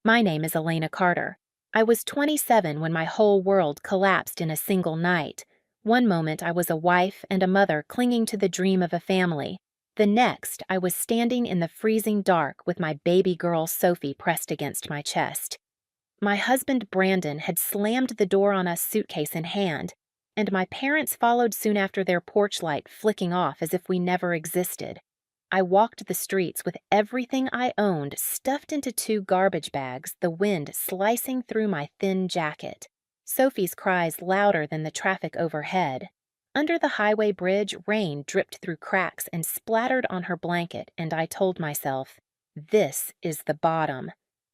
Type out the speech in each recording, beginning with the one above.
My name is Elena Carter. I was 27 when my whole world collapsed in a single night. One moment I was a wife and a mother clinging to the dream of a family. The next, I was standing in the freezing dark with my baby girl Sophie pressed against my chest. My husband Brandon had slammed the door on us suitcase in hand, and my parents followed soon after, their porch light flicking off as if we never existed. I walked the streets with everything I owned stuffed into 2 garbage bags, the wind slicing through my thin jacket. Sophie's cries louder than the traffic overhead. Under the highway bridge, rain dripped through cracks and splattered on her blanket, and I told myself, this is the bottom.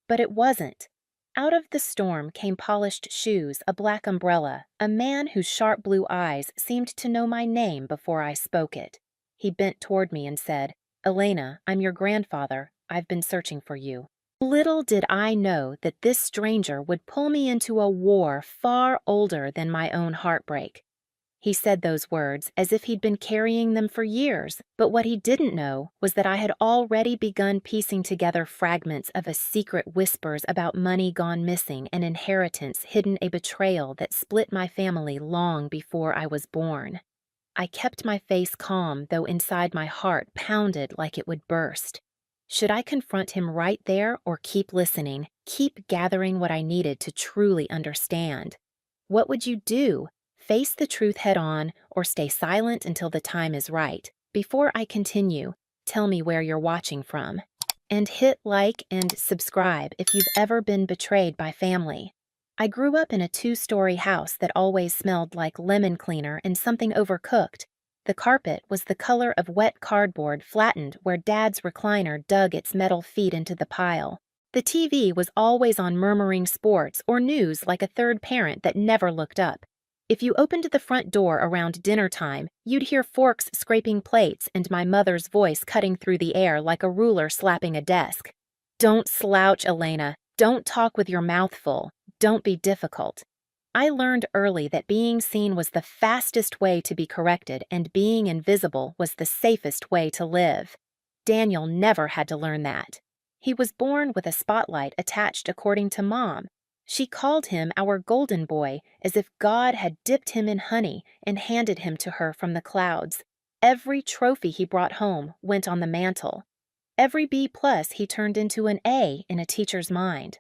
But it wasn't. Out of the storm came polished shoes, a black umbrella, a man whose sharp blue eyes seemed to know my name before I spoke it. He bent toward me and said, "Elena, I'm your grandfather. I've been searching for you." Little did I know that this stranger would pull me into a war far older than my own heartbreak. He said those words as if he'd been carrying them for years, but what he didn't know was that I had already begun piecing together fragments of a secret whispers about money gone missing, an inheritance hidden, a betrayal that split my family long before I was born. I kept my face calm, though inside my heart pounded like it would burst. Should I confront him right there or keep listening, keep gathering what I needed to truly understand? What would you do? Face the truth head on or stay silent until the time is right? Before I continue, tell me where you're watching from. And hit like and subscribe if you've ever been betrayed by family. I grew up in a 2-story house that always smelled like lemon cleaner and something overcooked. The carpet was the color of wet cardboard flattened where Dad's recliner dug its metal feet into the pile. The TV was always on murmuring sports or news like a third parent that never looked up. If you opened the front door around dinner time, you'd hear forks scraping plates and my mother's voice cutting through the air like a ruler slapping a desk. "Don't slouch, Elena. Don't talk with your mouth full. Don't be difficult." I learned early that being seen was the fastest way to be corrected and being invisible was the safest way to live. Daniel never had to learn that. He was born with a spotlight attached according to Mom. She called him our golden boy, as if God had dipped him in honey and handed him to her from the clouds. Every trophy he brought home went on the mantle. Every B+ he turned into an A in a teacher's mind.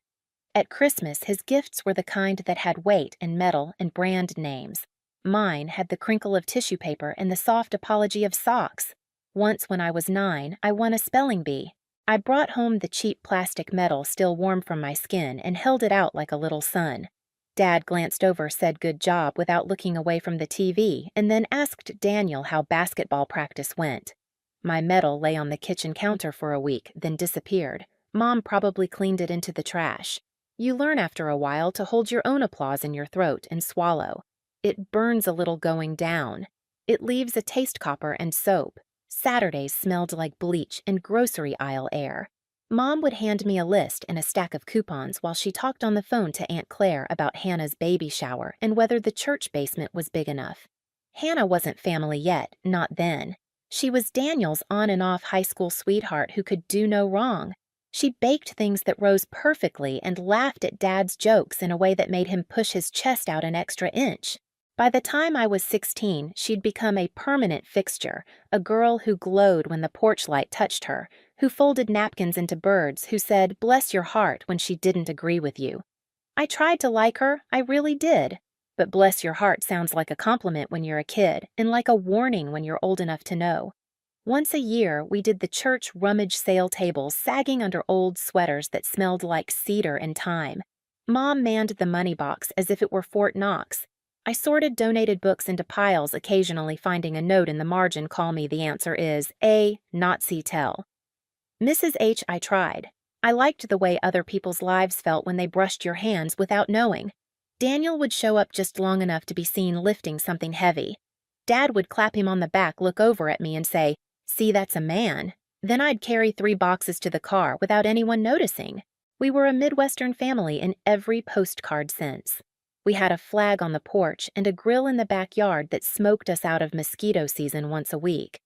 At Christmas, his gifts were the kind that had weight and metal and brand names. Mine had the crinkle of tissue paper and the soft apology of socks. Once when I was 9, I won a spelling bee. I brought home the cheap plastic medal still warm from my skin and held it out like a little son. Dad glanced over, said good job without looking away from the TV, and then asked Daniel how basketball practice went. My medal lay on the kitchen counter for a week, then disappeared. Mom probably cleaned it into the trash. You learn after a while to hold your own applause in your throat and swallow. It burns a little going down. It leaves a taste copper and soap. Saturdays smelled like bleach and grocery aisle air. Mom would hand me a list and a stack of coupons while she talked on the phone to Aunt Claire about Hannah's baby shower and whether the church basement was big enough. Hannah wasn't family yet, not then. She was Daniel's on and off high school sweetheart who could do no wrong. She baked things that rose perfectly and laughed at Dad's jokes in a way that made him push his chest out an extra inch. By the time I was 16, she'd become a permanent fixture, a girl who glowed when the porch light touched her, who folded napkins into birds, who said, "Bless your heart," when she didn't agree with you. I tried to like her, I really did. But bless your heart sounds like a compliment when you're a kid, and like a warning when you're old enough to know. Once a year, we did the church rummage sale tables sagging under old sweaters that smelled like cedar and thyme. Mom manned the money box as if it were Fort Knox. I sorted donated books into piles, occasionally finding a note in the margin. Call me, the answer is A. Not see tell. Mrs. H. I tried. I liked the way other people's lives felt when they brushed your hands without knowing. Daniel would show up just long enough to be seen lifting something heavy. Dad would clap him on the back, look over at me and say, "See, that's a man." Then I'd carry 3 boxes to the car without anyone noticing. We were a Midwestern family in every postcard sense. We had a flag on the porch and a grill in the backyard that smoked us out of mosquito season once a week.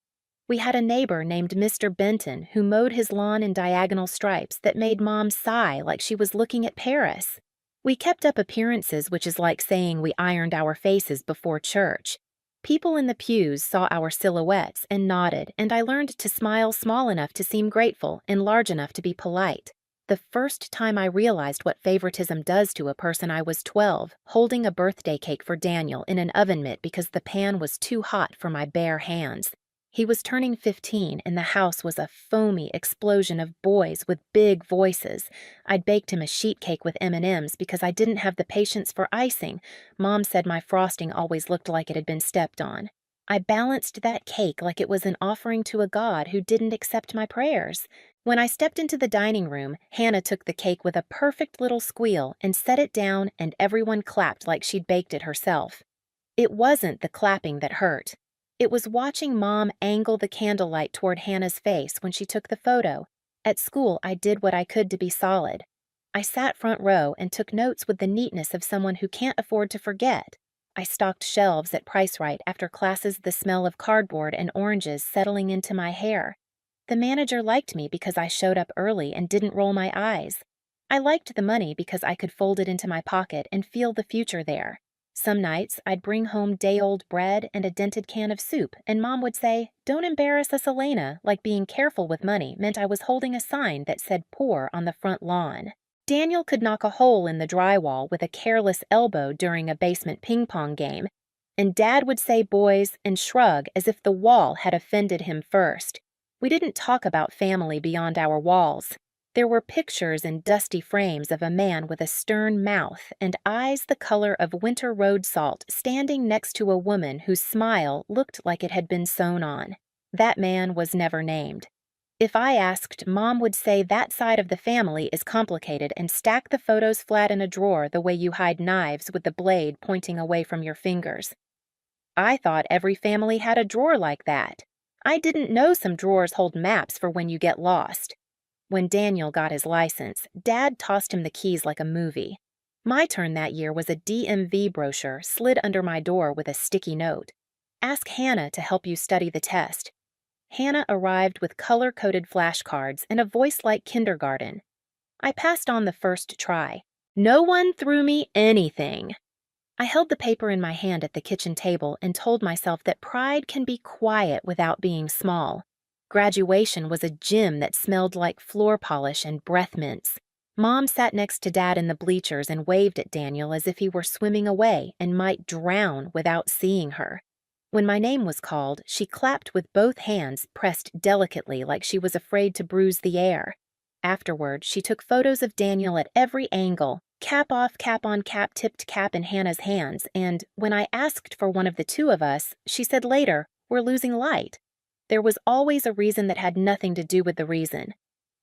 We had a neighbor named Mr. Benton who mowed his lawn in diagonal stripes that made Mom sigh like she was looking at Paris. We kept up appearances, which is like saying we ironed our faces before church. People in the pews saw our silhouettes and nodded, and I learned to smile small enough to seem grateful and large enough to be polite. The first time I realized what favoritism does to a person, I was 12, holding a birthday cake for Daniel in an oven mitt because the pan was too hot for my bare hands. He was turning 15, and the house was a foamy explosion of boys with big voices. I'd baked him a sheet cake with M&Ms because I didn't have the patience for icing. Mom said my frosting always looked like it had been stepped on. I balanced that cake like it was an offering to a god who didn't accept my prayers. When I stepped into the dining room, Hannah took the cake with a perfect little squeal and set it down, and everyone clapped like she'd baked it herself. It wasn't the clapping that hurt. It was watching Mom angle the candlelight toward Hannah's face when she took the photo. At school, I did what I could to be solid. I sat front row and took notes with the neatness of someone who can't afford to forget. I stocked shelves at Price Right after classes, the smell of cardboard and oranges settling into my hair. The manager liked me because I showed up early and didn't roll my eyes. I liked the money because I could fold it into my pocket and feel the future there. Some nights, I'd bring home day-old bread and a dented can of soup, and Mom would say, "Don't embarrass us, Elena," like being careful with money meant I was holding a sign that said poor on the front lawn. Daniel could knock a hole in the drywall with a careless elbow during a basement ping-pong game, and Dad would say boys and shrug as if the wall had offended him first. We didn't talk about family beyond our walls. There were pictures in dusty frames of a man with a stern mouth and eyes the color of winter road salt standing next to a woman whose smile looked like it had been sewn on. That man was never named. If I asked, Mom would say that side of the family is complicated and stack the photos flat in a drawer the way you hide knives with the blade pointing away from your fingers. I thought every family had a drawer like that. I didn't know some drawers hold maps for when you get lost. When Daniel got his license, Dad tossed him the keys like a movie. My turn that year was a DMV brochure slid under my door with a sticky note. "Ask Hannah to help you study the test." Hannah arrived with color-coded flashcards and a voice like kindergarten. I passed on the first try. No one threw me anything. I held the paper in my hand at the kitchen table and told myself that pride can be quiet without being small. Graduation was a gym that smelled like floor polish and breath mints. Mom sat next to Dad in the bleachers and waved at Daniel as if he were swimming away and might drown without seeing her. When my name was called, she clapped with both hands pressed delicately like she was afraid to bruise the air. Afterward, she took photos of Daniel at every angle, cap off, cap on, cap tipped cap in Hannah's hands, and when I asked for one of the two of us, she said later, "We're losing light." There was always a reason that had nothing to do with the reason.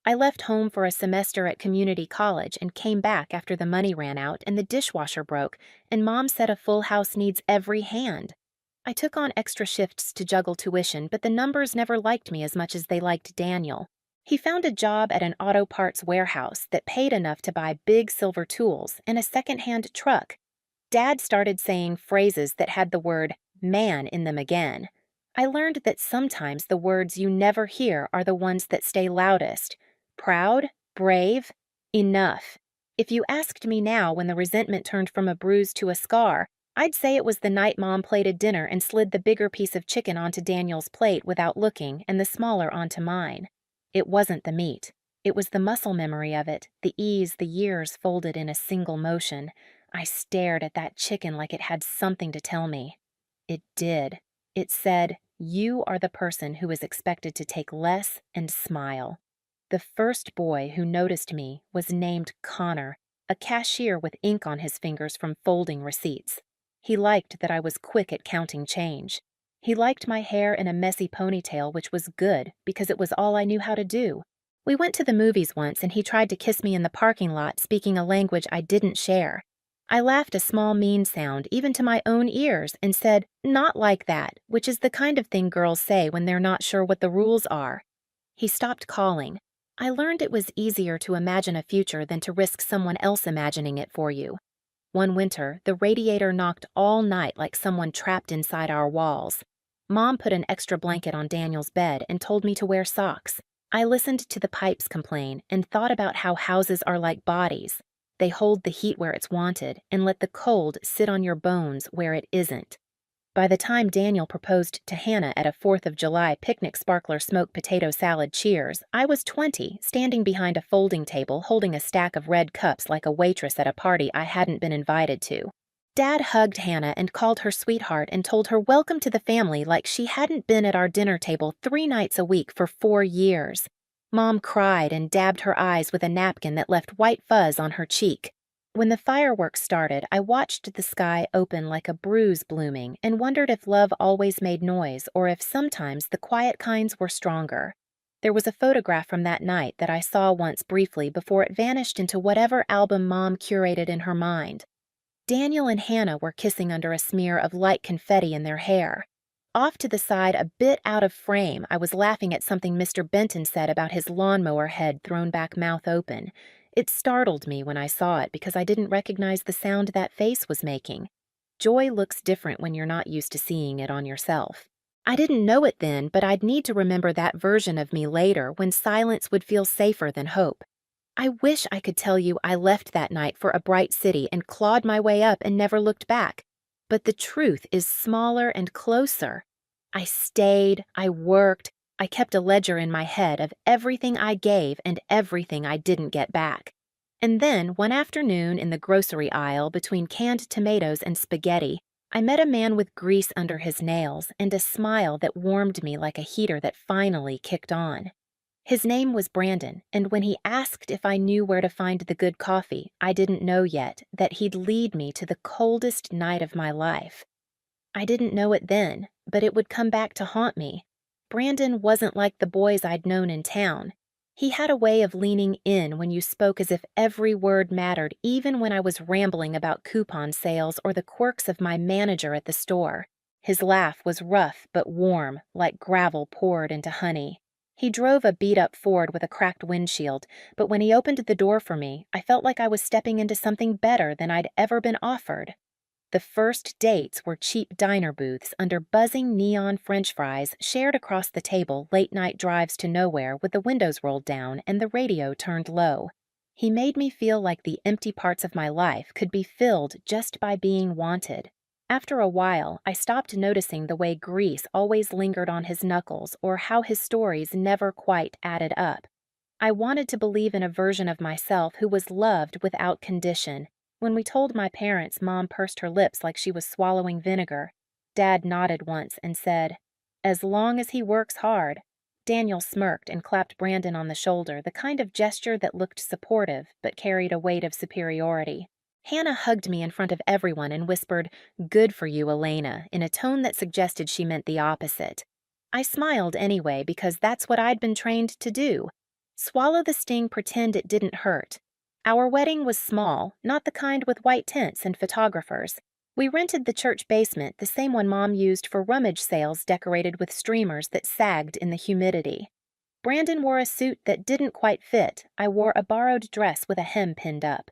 I left home for a semester at community college and came back after the money ran out and the dishwasher broke, and Mom said a full house needs every hand. I took on extra shifts to juggle tuition, but the numbers never liked me as much as they liked Daniel. He found a job at an auto parts warehouse that paid enough to buy big silver tools and a second-hand truck. Dad started saying phrases that had the word man in them again. I learned that sometimes the words you never hear are the ones that stay loudest. Proud, brave, enough. If you asked me now when the resentment turned from a bruise to a scar, I'd say it was the night Mom plated dinner and slid the bigger piece of chicken onto Daniel's plate without looking and the smaller onto mine. It wasn't the meat. It was the muscle memory of it, the ease the years folded in a single motion. I stared at that chicken like it had something to tell me. It did. It said, "You are the person who is expected to take less and smile." The first boy who noticed me was named Connor, a cashier with ink on his fingers from folding receipts. He liked that I was quick at counting change. He liked my hair in a messy ponytail, which was good because it was all I knew how to do. We went to the movies once and he tried to kiss me in the parking lot, speaking a language I didn't share. I laughed a small mean sound, even to my own ears, and said, "Not like that," which is the kind of thing girls say when they're not sure what the rules are. He stopped calling. I learned it was easier to imagine a future than to risk someone else imagining it for you. One winter, the radiator knocked all night like someone trapped inside our walls. Mom put an extra blanket on Daniel's bed and told me to wear socks. I listened to the pipes complain and thought about how houses are like bodies. They hold the heat where it's wanted and let the cold sit on your bones where it isn't. By the time Daniel proposed to Hannah at a 4th of July picnic sparkler smoked potato salad cheers, I was 20, standing behind a folding table holding a stack of red cups like a waitress at a party I hadn't been invited to. Dad hugged Hannah and called her sweetheart and told her welcome to the family like she hadn't been at our dinner table 3 nights a week for 4 years. Mom cried and dabbed her eyes with a napkin that left white fuzz on her cheek. When the fireworks started, I watched the sky open like a bruise blooming and wondered if love always made noise or if sometimes the quiet kinds were stronger. There was a photograph from that night that I saw once briefly before it vanished into whatever album Mom curated in her mind. Daniel and Hannah were kissing under a smear of light confetti in their hair. Off to the side, a bit out of frame, I was laughing at something Mr. Benton said about his lawnmower head thrown back mouth open. It startled me when I saw it because I didn't recognize the sound that face was making. Joy looks different when you're not used to seeing it on yourself. I didn't know it then, but I'd need to remember that version of me later when silence would feel safer than hope. I wish I could tell you I left that night for a bright city and clawed my way up and never looked back. But the truth is smaller and closer. I stayed, I worked, I kept a ledger in my head of everything I gave and everything I didn't get back. And then, one afternoon in the grocery aisle between canned tomatoes and spaghetti, I met a man with grease under his nails and a smile that warmed me like a heater that finally kicked on. His name was Brandon, and when he asked if I knew where to find the good coffee, I didn't know yet that he'd lead me to the coldest night of my life. I didn't know it then, but it would come back to haunt me. Brandon wasn't like the boys I'd known in town. He had a way of leaning in when you spoke as if every word mattered, even when I was rambling about coupon sales or the quirks of my manager at the store. His laugh was rough but warm, like gravel poured into honey. He drove a beat-up Ford with a cracked windshield, but when he opened the door for me, I felt like I was stepping into something better than I'd ever been offered. The first dates were cheap diner booths under buzzing neon French fries shared across the table, late-night drives to nowhere with the windows rolled down and the radio turned low. He made me feel like the empty parts of my life could be filled just by being wanted. After a while, I stopped noticing the way grease always lingered on his knuckles or how his stories never quite added up. I wanted to believe in a version of myself who was loved without condition. When we told my parents, Mom pursed her lips like she was swallowing vinegar. Dad nodded once and said, "As long as he works hard." Daniel smirked and clapped Brandon on the shoulder, the kind of gesture that looked supportive but carried a weight of superiority. Hannah hugged me in front of everyone and whispered, "Good for you, Elena," in a tone that suggested she meant the opposite. I smiled anyway because that's what I'd been trained to do. Swallow the sting, pretend it didn't hurt. Our wedding was small, not the kind with white tents and photographers. We rented the church basement, the same one Mom used for rummage sales decorated with streamers that sagged in the humidity. Brandon wore a suit that didn't quite fit. I wore a borrowed dress with a hem pinned up.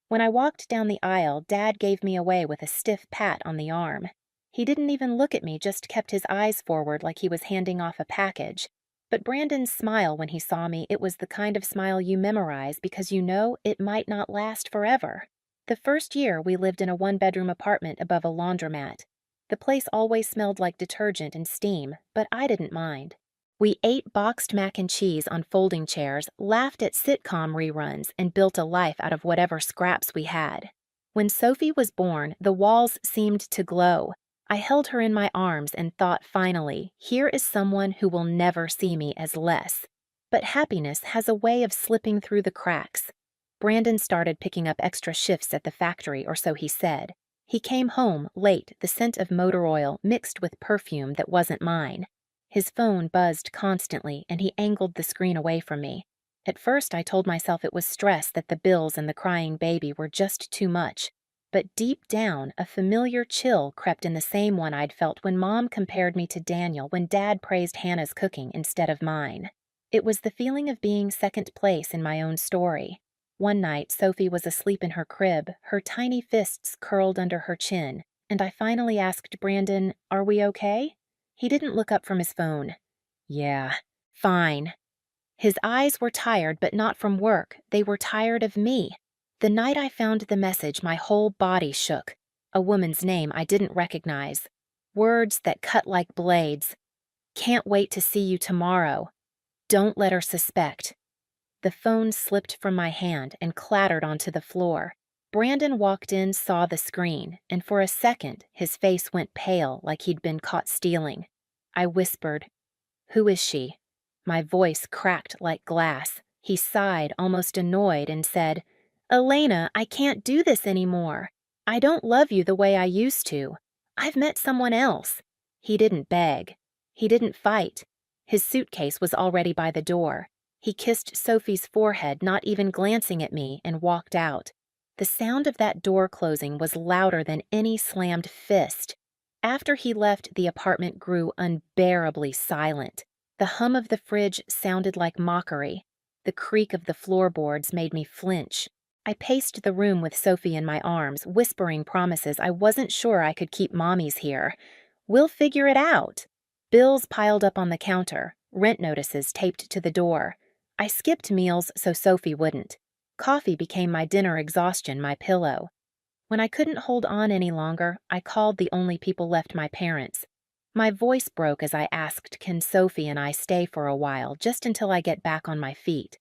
When I walked down the aisle, Dad gave me away with a stiff pat on the arm. He didn't even look at me, just kept his eyes forward like he was handing off a package. But Brandon's smile when he saw me, it was the kind of smile you memorize because you know it might not last forever. The first year, we lived in a one-bedroom apartment above a laundromat. The place always smelled like detergent and steam, but I didn't mind. We ate boxed mac and cheese on folding chairs, laughed at sitcom reruns, and built a life out of whatever scraps we had. When Sophie was born, the walls seemed to glow. I held her in my arms and thought finally, here is someone who will never see me as less. But happiness has a way of slipping through the cracks. Brandon started picking up extra shifts at the factory, or so he said. He came home late, the scent of motor oil mixed with perfume that wasn't mine. His phone buzzed constantly, and he angled the screen away from me. At first, I told myself it was stress that the bills and the crying baby were just too much. But deep down, a familiar chill crept in, the same one I'd felt when Mom compared me to Daniel when Dad praised Hannah's cooking instead of mine. It was the feeling of being second place in my own story. One night, Sophie was asleep in her crib, her tiny fists curled under her chin, and I finally asked Brandon, "Are we okay?" He didn't look up from his phone. Yeah, fine. His eyes were tired, but not from work. They were tired of me. The night I found the message, my whole body shook. A woman's name I didn't recognize. Words that cut like blades. Can't wait to see you tomorrow. Don't let her suspect. The phone slipped from my hand and clattered onto the floor. Brandon walked in, saw the screen, and for a second, his face went pale like he'd been caught stealing. I whispered, "Who is she?" My voice cracked like glass. He sighed, almost annoyed, and said, "Elena, I can't do this anymore. I don't love you the way I used to. I've met someone else." He didn't beg. He didn't fight. His suitcase was already by the door. He kissed Sophie's forehead, not even glancing at me, and walked out. The sound of that door closing was louder than any slammed fist. After he left, the apartment grew unbearably silent. The hum of the fridge sounded like mockery. The creak of the floorboards made me flinch. I paced the room with Sophie in my arms, whispering promises I wasn't sure I could keep mommies here. We'll figure it out. Bills piled up on the counter, rent notices taped to the door. I skipped meals so Sophie wouldn't. Coffee became my dinner exhaustion, my pillow. When I couldn't hold on any longer, I called the only people left, my parents. My voice broke as I asked, "Can Sophie and I stay for a while, just until I get back on my feet?"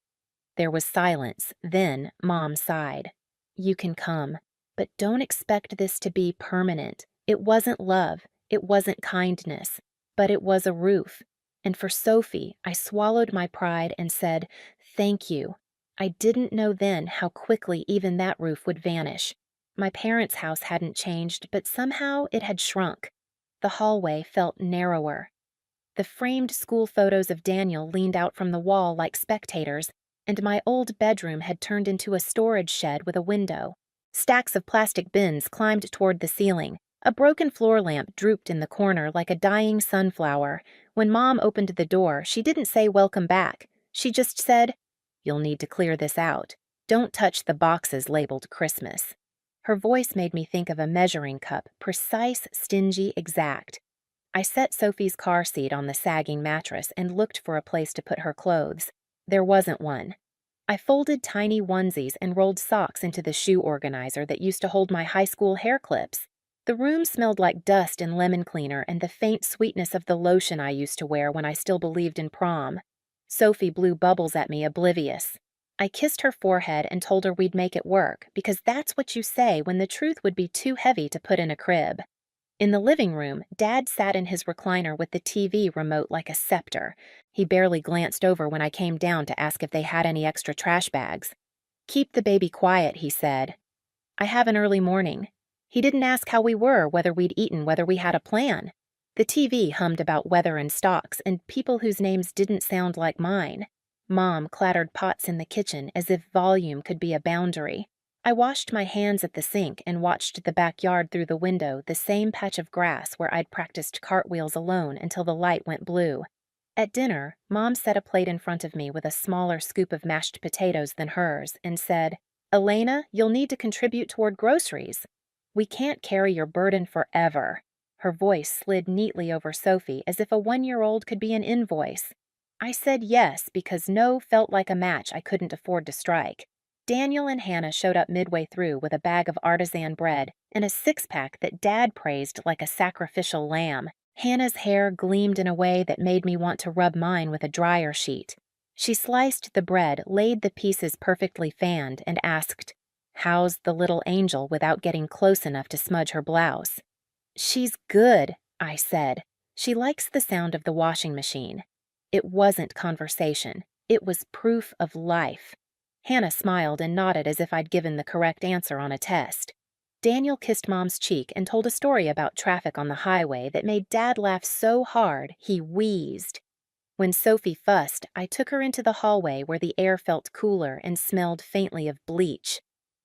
There was silence. Then Mom sighed. "You can come, but don't expect this to be permanent. It wasn't love. It wasn't kindness. But it was a roof. And for Sophie, I swallowed my pride and said, 'Thank you.' I didn't know then how quickly even that roof would vanish. My parents' house hadn't changed, but somehow it had shrunk. The hallway felt narrower. The framed school photos of Daniel leaned out from the wall like spectators, and my old bedroom had turned into a storage shed with a window. Stacks of plastic bins climbed toward the ceiling. A broken floor lamp drooped in the corner like a dying sunflower. When Mom opened the door, she didn't say welcome back. She just said, "You'll need to clear this out. Don't touch the boxes labeled Christmas." Her voice made me think of a measuring cup, precise, stingy, exact. I set Sophie's car seat on the sagging mattress and looked for a place to put her clothes. There wasn't one. I folded tiny onesies and rolled socks into the shoe organizer that used to hold my high school hair clips. The room smelled like dust and lemon cleaner and the faint sweetness of the lotion I used to wear when I still believed in prom. Sophie blew bubbles at me, oblivious. I kissed her forehead and told her we'd make it work, because that's what you say when the truth would be too heavy to put in a crib. In the living room, Dad sat in his recliner with the TV remote like a scepter. He barely glanced over when I came down to ask if they had any extra trash bags. "Keep the baby quiet," he said. "I have an early morning." He didn't ask how we were, whether we'd eaten, whether we had a plan. The TV hummed about weather and stocks and people whose names didn't sound like mine. Mom clattered pots in the kitchen as if volume could be a boundary. I washed my hands at the sink and watched the backyard through the window, the same patch of grass where I'd practiced cartwheels alone until the light went blue. At dinner, Mom set a plate in front of me with a smaller scoop of mashed potatoes than hers and said, "Elena, you'll need to contribute toward groceries. We can't carry your burden forever." Her voice slid neatly over Sophie as if a 1-year-old could be an invoice. I said yes because no felt like a match I couldn't afford to strike. Daniel and Hannah showed up midway through with a bag of artisan bread and a six-pack that Dad praised like a sacrificial lamb. Hannah's hair gleamed in a way that made me want to rub mine with a dryer sheet. She sliced the bread, laid the pieces perfectly fanned, and asked, "How's the little angel?" without getting close enough to smudge her blouse. "She's good," I said. "She likes the sound of the washing machine." It wasn't conversation. It was proof of life. Hannah smiled and nodded as if I'd given the correct answer on a test. Daniel kissed Mom's cheek and told a story about traffic on the highway that made Dad laugh so hard he wheezed. When Sophie fussed, I took her into the hallway where the air felt cooler and smelled faintly of bleach.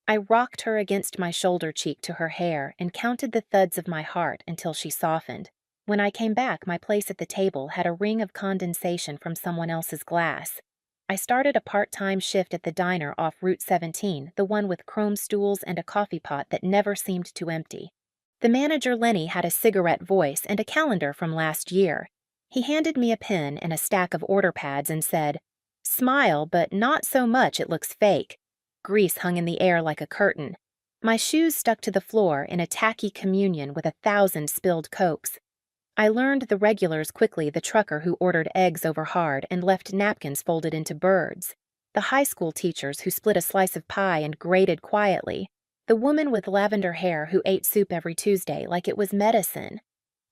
I rocked her against my shoulder cheek to her hair and counted the thuds of my heart until she softened. When I came back, my place at the table had a ring of condensation from someone else's glass. I started a part-time shift at the diner off Route 17, the one with chrome stools and a coffee pot that never seemed to empty. The manager Lenny had a cigarette voice and a calendar from last year. He handed me a pen and a stack of order pads and said, "Smile, but not so much it looks fake." Grease hung in the air like a curtain. My shoes stuck to the floor in a tacky communion with 1,000 spilled Cokes. I learned the regulars quickly: the trucker who ordered eggs over hard and left napkins folded into birds, the high school teachers who split a slice of pie and grated quietly, the woman with lavender hair who ate soup every Tuesday like it was medicine.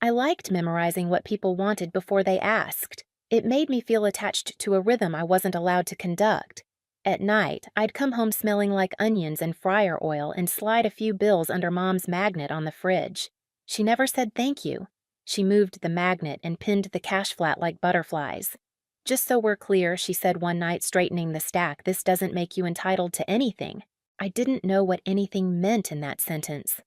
I liked memorizing what people wanted before they asked. It made me feel attached to a rhythm I wasn't allowed to conduct. At night, I'd come home smelling like onions and fryer oil and slide a few bills under Mom's magnet on the fridge. She never said thank you. She moved the magnet and pinned the cash flat like butterflies. "Just so we're clear," she said one night, straightening the stack, "this doesn't make you entitled to anything." I didn't know what anything meant in that sentence.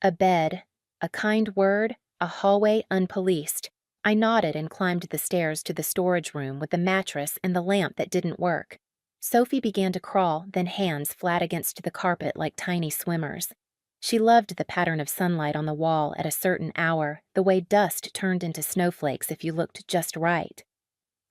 A bed, a kind word, a hallway unpoliced. I nodded and climbed the stairs to the storage room with the mattress and the lamp that didn't work. Sophie began to crawl, then hands flat against the carpet like tiny swimmers. She loved the pattern of sunlight on the wall at a certain hour, the way dust turned into snowflakes if you looked just right.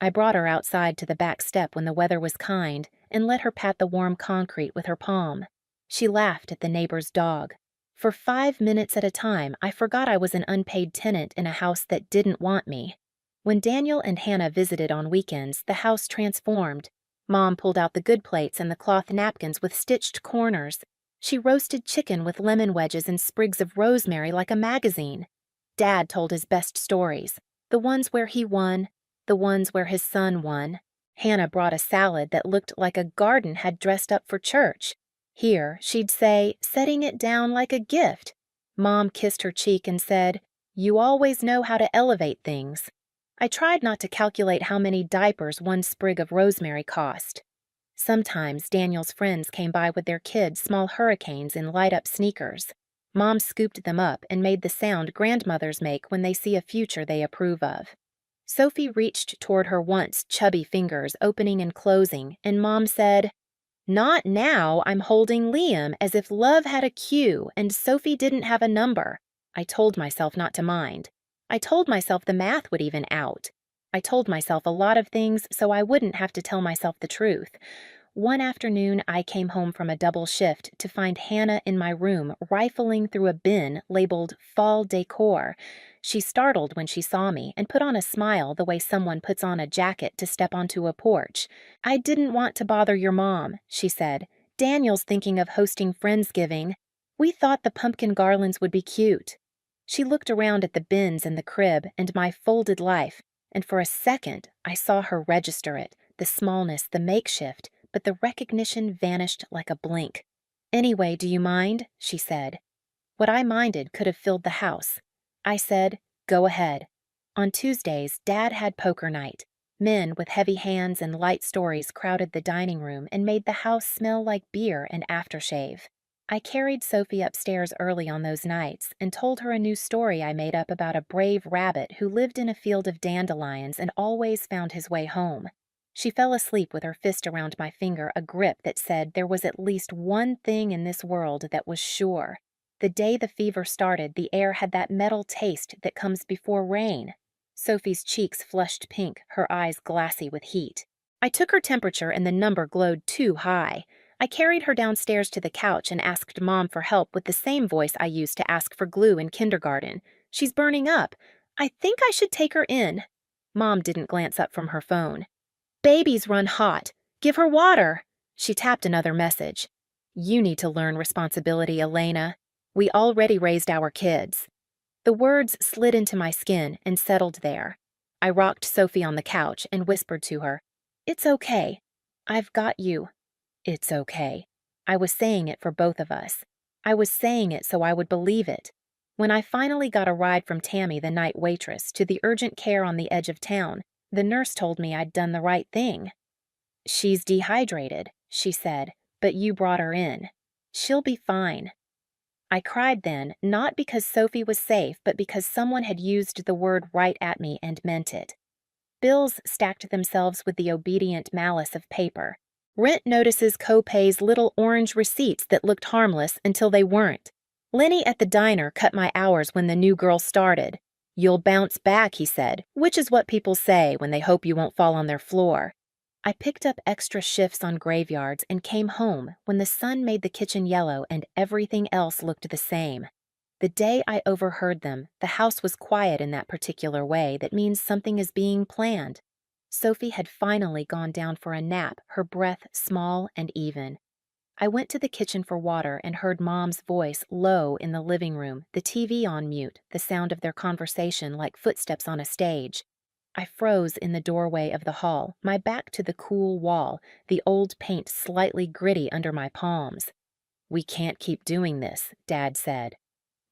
I brought her outside to the back step when the weather was kind and let her pat the warm concrete with her palm. She laughed at the neighbor's dog. For 5 minutes at a time, I forgot I was an unpaid tenant in a house that didn't want me. When Daniel and Hannah visited on weekends, the house transformed. Mom pulled out the good plates and the cloth napkins with stitched corners. She roasted chicken with lemon wedges and sprigs of rosemary like a magazine. Dad told his best stories, the ones where he won, the ones where his son won. Hannah brought a salad that looked like a garden had dressed up for church. Here, she'd say, "Setting it down like a gift." Mom kissed her cheek and said, "You always know how to elevate things." I tried not to calculate how many diapers one sprig of rosemary cost. Sometimes Daniel's friends came by with their kids, small hurricanes in light-up sneakers. Mom scooped them up and made the sound grandmothers make when they see a future they approve of. Sophie reached toward her once chubby fingers, opening and closing, and Mom said, "Not now, I'm holding Liam," as if love had a cue and Sophie didn't have a number. I told myself not to mind. I told myself the math would even out. I told myself a lot of things so I wouldn't have to tell myself the truth. One afternoon, I came home from a double shift to find Hannah in my room rifling through a bin labeled fall decor. She startled when she saw me and put on a smile the way someone puts on a jacket to step onto a porch. "I didn't want to bother your mom," she said. "Daniel's thinking of hosting Friendsgiving. We thought the pumpkin garlands would be cute." She looked around at the bins and the crib and my folded life, and for a second I saw her register it, the smallness, the makeshift, but the recognition vanished like a blink. "Anyway, do you mind?" she said. What I minded could have filled the house. I said, "Go ahead." On Tuesdays, Dad had poker night. Men with heavy hands and light stories crowded the dining room and made the house smell like beer and aftershave. I carried Sophie upstairs early on those nights and told her a new story I made up about a brave rabbit who lived in a field of dandelions and always found his way home. She fell asleep with her fist around my finger, a grip that said there was at least one thing in this world that was sure. The day the fever started, the air had that metal taste that comes before rain. Sophie's cheeks flushed pink, her eyes glassy with heat. I took her temperature and the number glowed too high. I carried her downstairs to the couch and asked Mom for help with the same voice I used to ask for glue in kindergarten. "She's burning up. I think I should take her in." Mom didn't glance up from her phone. "Babies run hot. Give her water." She tapped another message. "You need to learn responsibility, Elena. We already raised our kids." The words slid into my skin and settled there. I rocked Sophie on the couch and whispered to her, "It's okay. I've got you. It's okay." I was saying it for both of us. I was saying it so I would believe it. When I finally got a ride from Tammy, the night waitress, to the urgent care on the edge of town, the nurse told me I'd done the right thing. "She's dehydrated," she said, "but you brought her in. She'll be fine." I cried then, not because Sophie was safe, but because someone had used the word right at me and meant it. Bills stacked themselves with the obedient malice of paper. Rent notices, co-pays, little orange receipts that looked harmless until they weren't. Lenny at the diner cut my hours when the new girl started. You'll bounce back, he said, which is what people say when they hope you won't fall on their floor. I picked up extra shifts on graveyards and came home when the sun made the kitchen yellow and everything else looked the same. The day I overheard them, the house was quiet in that particular way that means something is being planned. Sophie had finally gone down for a nap, her breath small and even. I went to the kitchen for water and heard Mom's voice low in the living room, the TV on mute, the sound of their conversation like footsteps on a stage. I froze in the doorway of the hall, my back to the cool wall, the old paint slightly gritty under my palms. We can't keep doing this, Dad said.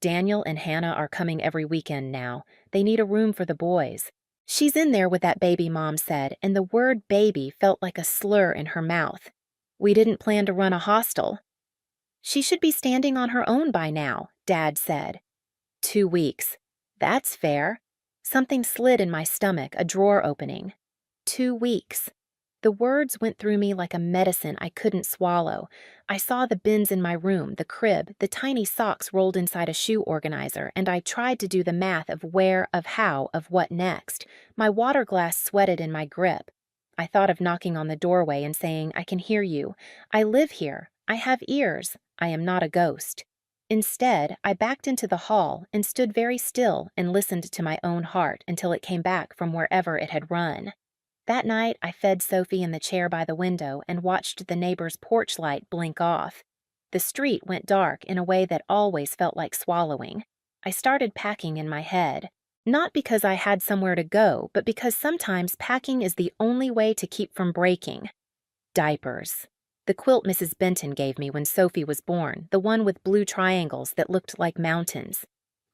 Daniel and Hannah are coming every weekend now. They need a room for the boys. She's in there with that baby, Mom said, and the word baby felt like a slur in her mouth. We didn't plan to run a hostel. She should be standing on her own by now, Dad said. 2 weeks. That's fair. Something slid in my stomach, a drawer opening. 2 weeks. The words went through me like a medicine I couldn't swallow. I saw the bins in my room, the crib, the tiny socks rolled inside a shoe organizer, and I tried to do the math of where, of how, of what next. My water glass sweated in my grip. I thought of knocking on the doorway and saying, I can hear you. I live here. I have ears. I am not a ghost. Instead, I backed into the hall and stood very still and listened to my own heart until it came back from wherever it had run. That night, I fed Sophie in the chair by the window and watched the neighbor's porch light blink off. The street went dark in a way that always felt like swallowing. I started packing in my head. Not because I had somewhere to go, but because sometimes packing is the only way to keep from breaking. Diapers. The quilt Mrs. Benton gave me when Sophie was born, the one with blue triangles that looked like mountains.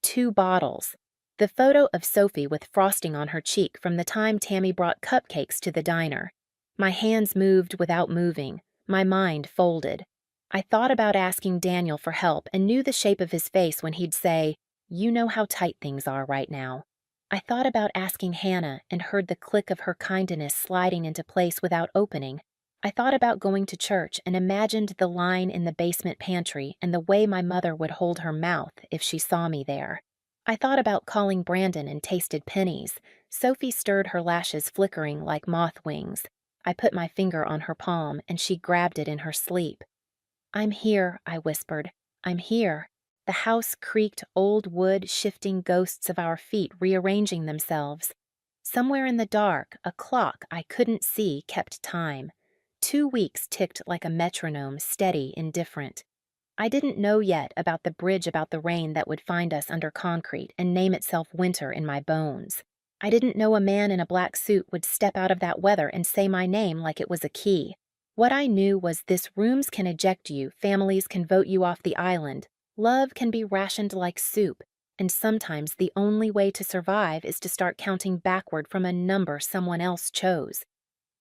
2 bottles. The photo of Sophie with frosting on her cheek from the time Tammy brought cupcakes to the diner. My hands moved without moving. My mind folded. I thought about asking Daniel for help and knew the shape of his face when he'd say, You know how tight things are right now. I thought about asking Hannah and heard the click of her kindness sliding into place without opening. I thought about going to church and imagined the line in the basement pantry and the way my mother would hold her mouth if she saw me there. I thought about calling Brandon and tasted pennies. Sophie stirred her lashes flickering like moth wings. I put my finger on her palm and she grabbed it in her sleep. I'm here, I whispered. I'm here. The house creaked, old wood shifting ghosts of our feet rearranging themselves. Somewhere in the dark, a clock I couldn't see kept time. 2 weeks ticked like a metronome, steady, indifferent. I didn't know yet about the bridge about the rain that would find us under concrete and name itself winter in my bones. I didn't know a man in a black suit would step out of that weather and say my name like it was a key. What I knew was this: rooms can eject you, families can vote you off the island, love can be rationed like soup, and sometimes the only way to survive is to start counting backward from a number someone else chose.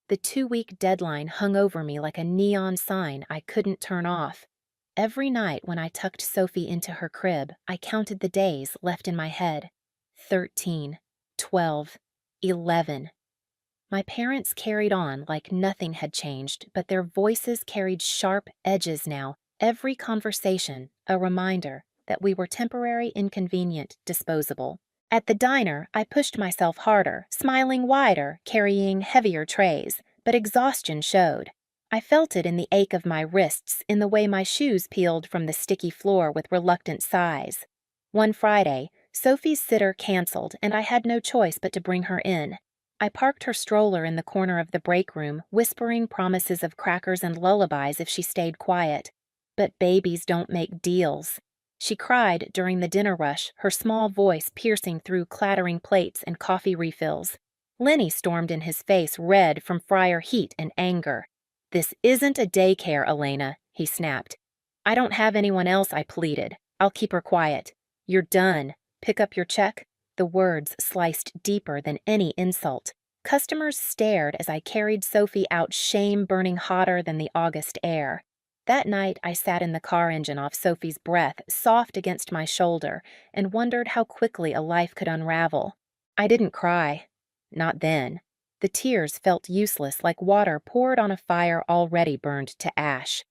The 2-week deadline hung over me like a neon sign I couldn't turn off. Every night when I tucked Sophie into her crib, I counted the days left in my head. 13, 12, 11. My parents carried on like nothing had changed, but their voices carried sharp edges now, every conversation a reminder that we were temporary, inconvenient, disposable. At the diner, I pushed myself harder, smiling wider, carrying heavier trays, but exhaustion showed. I felt it in the ache of my wrists, in the way my shoes peeled from the sticky floor with reluctant sighs. One Friday, Sophie's sitter canceled, and I had no choice but to bring her in. I parked her stroller in the corner of the break room, whispering promises of crackers and lullabies if she stayed quiet. But babies don't make deals. She cried during the dinner rush, her small voice piercing through clattering plates and coffee refills. Lenny stormed in his face, red from fryer heat and anger. This isn't a daycare, Elena, he snapped. I don't have anyone else, I pleaded. I'll keep her quiet. You're done. Pick up your check. The words sliced deeper than any insult. Customers stared as I carried Sophie out, shame burning hotter than the August air. That night, I sat in the car engine off Sophie's breath, soft against my shoulder, and wondered how quickly a life could unravel. I didn't cry. Not then. The tears felt useless, like water poured on a fire already burned to ash.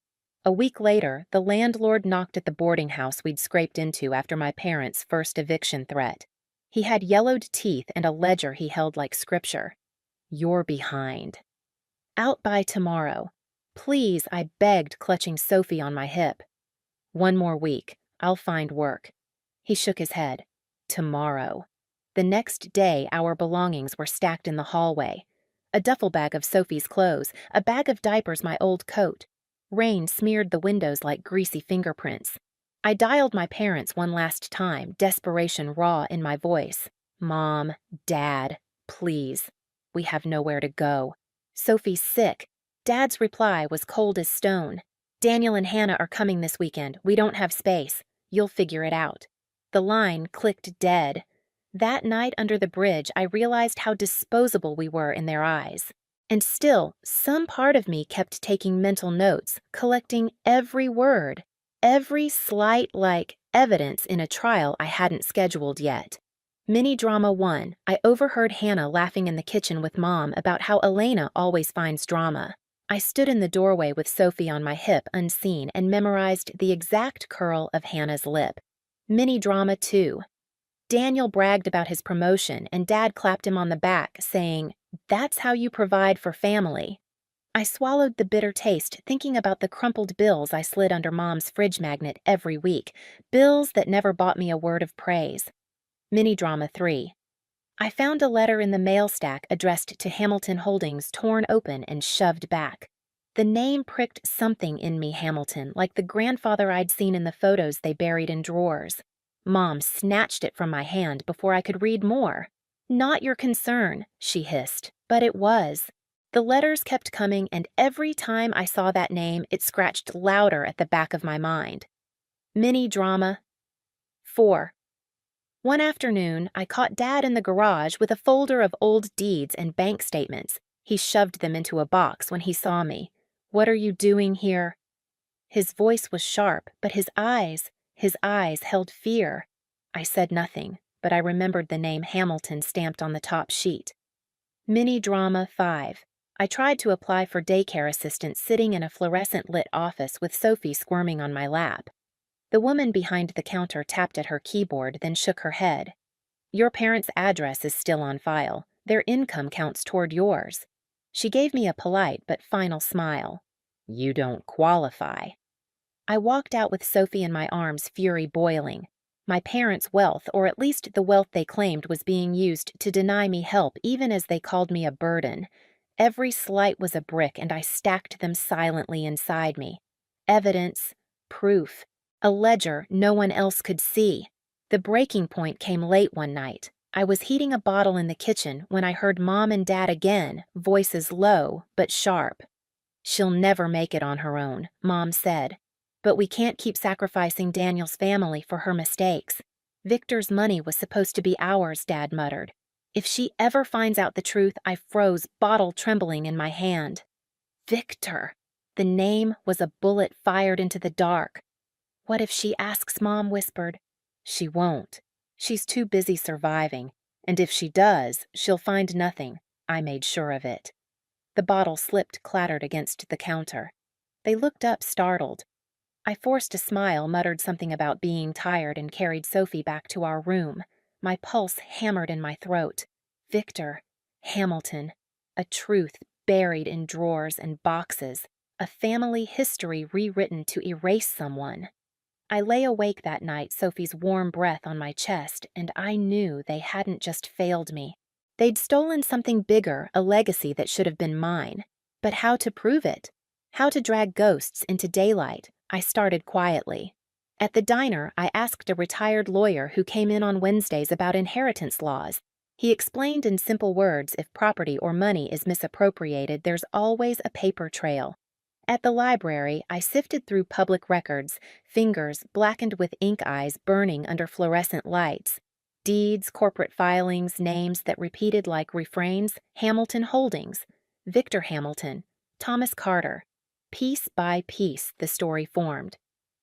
A week later, the landlord knocked at the boarding house we'd scraped into after my parents' first eviction threat. He had yellowed teeth and a ledger he held like scripture. "You're behind. Out by tomorrow. Please," I begged, clutching Sophie on my hip. "One more week. I'll find work." He shook his head. "Tomorrow." The next day, our belongings were stacked in the hallway. A duffel bag of Sophie's clothes, a bag of diapers, my old coat. Rain smeared the windows like greasy fingerprints. I dialed my parents one last time, desperation raw in my voice. "Mom, Dad, please. We have nowhere to go. Sophie's sick." Dad's reply was cold as stone. "Daniel and Hannah are coming this weekend. We don't have space. You'll figure it out." The line clicked dead. That night under the bridge, I realized how disposable we were in their eyes. And still, some part of me kept taking mental notes, collecting every word, every slight, evidence in a trial I hadn't scheduled yet. Mini drama 1, I overheard Hannah laughing in the kitchen with Mom about how Elena always finds drama. I stood in the doorway with Sophie on my hip unseen and memorized the exact curl of Hannah's lip. Mini drama 2. Daniel bragged about his promotion and Dad clapped him on the back, saying, "That's how you provide for family." I swallowed the bitter taste, thinking about the crumpled bills I slid under Mom's fridge magnet every week, bills that never bought me a word of praise. Mini drama 3. I found a letter in the mail stack addressed to Hamilton Holdings, torn open and shoved back. The name pricked something in me, Hamilton, like the grandfather I'd seen in the photos they buried in drawers. Mom snatched it from my hand before I could read more. "Not your concern," she hissed, but it was. The letters kept coming, and every time I saw that name, it scratched louder at the back of my mind. Mini drama 4. One afternoon, I caught Dad in the garage with a folder of old deeds and bank statements. He shoved them into a box when he saw me. "What are you doing here?" His voice was sharp, but his eyes held fear. I said nothing, but I remembered the name Hamilton stamped on the top sheet. Mini drama 5. I tried to apply for daycare assistant sitting in a fluorescent-lit office with Sophie squirming on my lap. The woman behind the counter tapped at her keyboard, then shook her head. "Your parents' address is still on file. Their income counts toward yours." She gave me a polite but final smile. "You don't qualify." I walked out with Sophie in my arms, fury boiling. My parents' wealth, or at least the wealth they claimed, was being used to deny me help even as they called me a burden. Every slight was a brick, and I stacked them silently inside me. Evidence, proof, a ledger no one else could see. The breaking point came late one night. I was heating a bottle in the kitchen when I heard Mom and Dad again, voices low but sharp. "She'll never make it on her own," Mom said. "But we can't keep sacrificing Daniel's family for her mistakes." "Victor's money was supposed to be ours," Dad muttered. "If she ever finds out the truth," I froze, bottle trembling in my hand. Victor. The name was a bullet fired into the dark. "What if she asks?" Mom whispered. "She won't. She's too busy surviving. And if she does, she'll find nothing. I made sure of it." The bottle slipped, clattered against the counter. They looked up, startled. I forced a smile, muttered something about being tired, and carried Sophie back to our room. My pulse hammered in my throat. Victor. Hamilton. A truth buried in drawers and boxes. A family history rewritten to erase someone. I lay awake that night, Sophie's warm breath on my chest, and I knew they hadn't just failed me. They'd stolen something bigger, a legacy that should have been mine. But how to prove it? How to drag ghosts into daylight? I started quietly. At the diner, I asked a retired lawyer who came in on Wednesdays about inheritance laws. He explained in simple words, if property or money is misappropriated, there's always a paper trail. At the library, I sifted through public records, fingers blackened with ink eyes burning under fluorescent lights. Deeds, corporate filings, names that repeated like refrains. Hamilton Holdings, Victor Hamilton, Thomas Carter. Piece by piece, the story formed.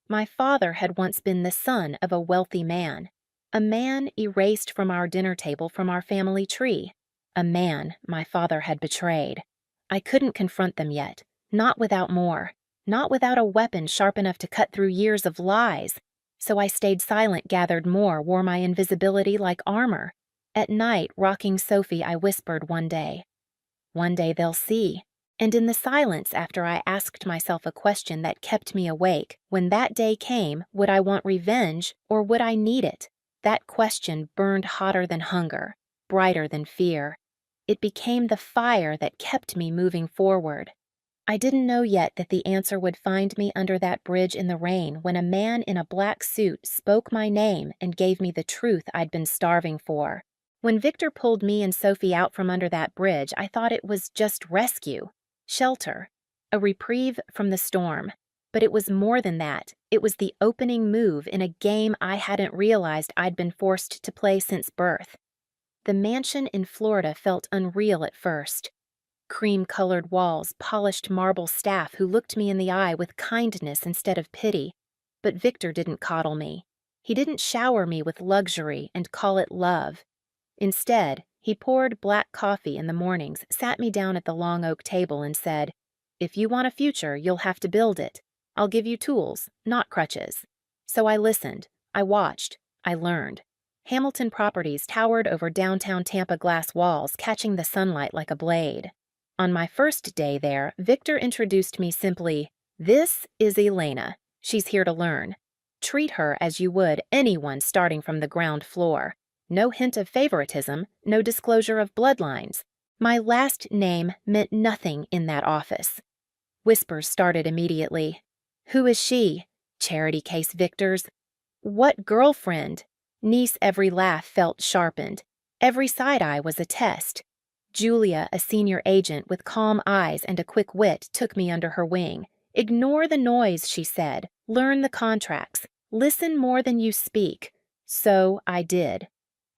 My father had once been the son of a wealthy man. A man erased from our dinner table, from our family tree. A man my father had betrayed. I couldn't confront them yet, not without more. not without a weapon sharp enough to cut through years of lies. So I stayed silent, gathered more, wore my invisibility like armor. At night, rocking Sophie, I whispered one day, "One day they'll see." And in the silence, after I asked myself a question that kept me awake, when that day came, would I want revenge or would I need it? That question burned hotter than hunger, brighter than fear. It became the fire that kept me moving forward. I didn't know yet that the answer would find me under that bridge in the rain when a man in a black suit spoke my name and gave me the truth I'd been starving for. When Victor pulled me and Sophie out from under that bridge, I thought it was just rescue, shelter, a reprieve from the storm. But it was more than that. It was the opening move in a game I hadn't realized I'd been forced to play since birth. The mansion in Florida felt unreal at first. Cream-colored walls, polished marble staff who looked me in the eye with kindness instead of pity. But Victor didn't coddle me. He didn't shower me with luxury and call it love. Instead, he poured black coffee in the mornings, sat me down at the long oak table and said, "If you want a future, you'll have to build it. I'll give you tools, not crutches." So I listened, I watched, I learned. Hamilton Properties towered over downtown Tampa glass walls, catching the sunlight like a blade. On my first day there, Victor introduced me simply, "This is Elena. She's here to learn. Treat her as you would anyone starting from the ground floor. No hint of favoritism, no disclosure of bloodlines." My last name meant nothing in that office. Whispers started immediately. "Who is she?" "Charity case, Victor's." "What girlfriend?" Niece every laugh felt sharpened. Every side-eye was a test. Julia, a senior agent with calm eyes and a quick wit, took me under her wing. "Ignore the noise," she said. "Learn the contracts. Listen more than you speak." So I did.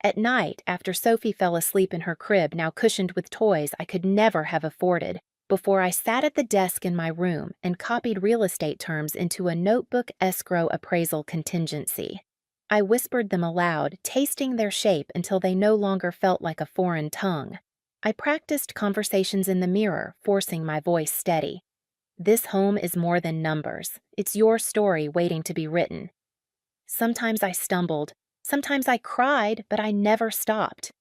At night, after Sophie fell asleep in her crib, now cushioned with toys I could never have afforded, before I sat at the desk in my room and copied real estate terms into a notebook escrow appraisal contingency. I whispered them aloud, tasting their shape until they no longer felt like a foreign tongue. I practiced conversations in the mirror, forcing my voice steady. "This home is more than numbers. It's your story waiting to be written." Sometimes I stumbled. Sometimes I cried, but I never stopped.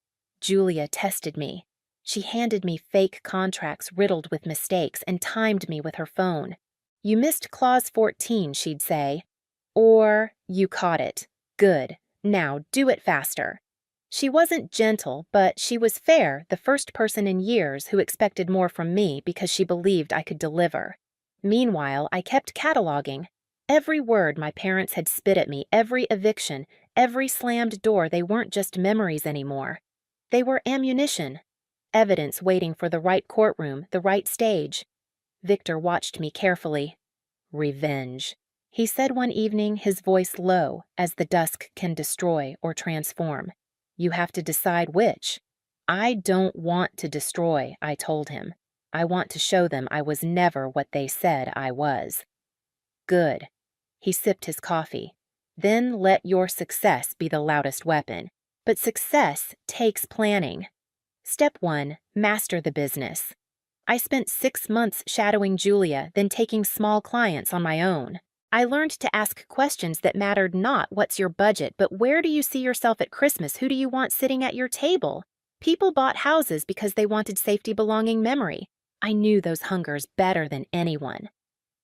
Julia tested me. She handed me fake contracts riddled with mistakes and timed me with her phone. "You missed clause 14, she'd say. Or, "You caught it. Good. Now do it faster." She wasn't gentle, but she was fair, the first person in years who expected more from me because she believed I could deliver. Meanwhile, I kept cataloging. Every word my parents had spit at me, every eviction, every slammed door, they weren't just memories anymore. They were ammunition. Evidence waiting for the right courtroom, the right stage. Victor watched me carefully. "Revenge," he said one evening, his voice low, as the dusk can destroy or transform. "You have to decide which." "I don't want to destroy," I told him. "I want to show them I was never what they said I was." "Good." He sipped his coffee. "Then let your success be the loudest weapon. But success takes planning. Step 1, master the business." I spent 6 months shadowing Julia, then taking small clients on my own. I learned to ask questions that mattered not "What's your budget?" but "Where do you see yourself at Christmas? Who do you want sitting at your table?" People bought houses because they wanted safety, belonging, memory. I knew those hungers better than anyone.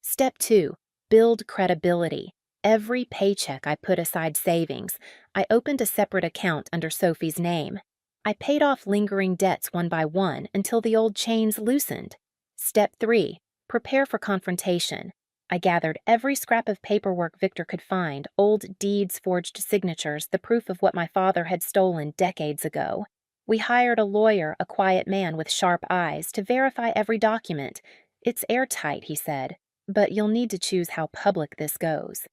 Step 2, build credibility. Every paycheck I put aside savings. I opened a separate account under Sophie's name. I paid off lingering debts one by one until the old chains loosened. Step 3, prepare for confrontation. I gathered every scrap of paperwork Victor could find, old deeds, forged signatures, the proof of what my father had stolen decades ago. We hired a lawyer, a quiet man with sharp eyes, to verify every document. "It's airtight," he said, "but you'll need to choose how public this goes."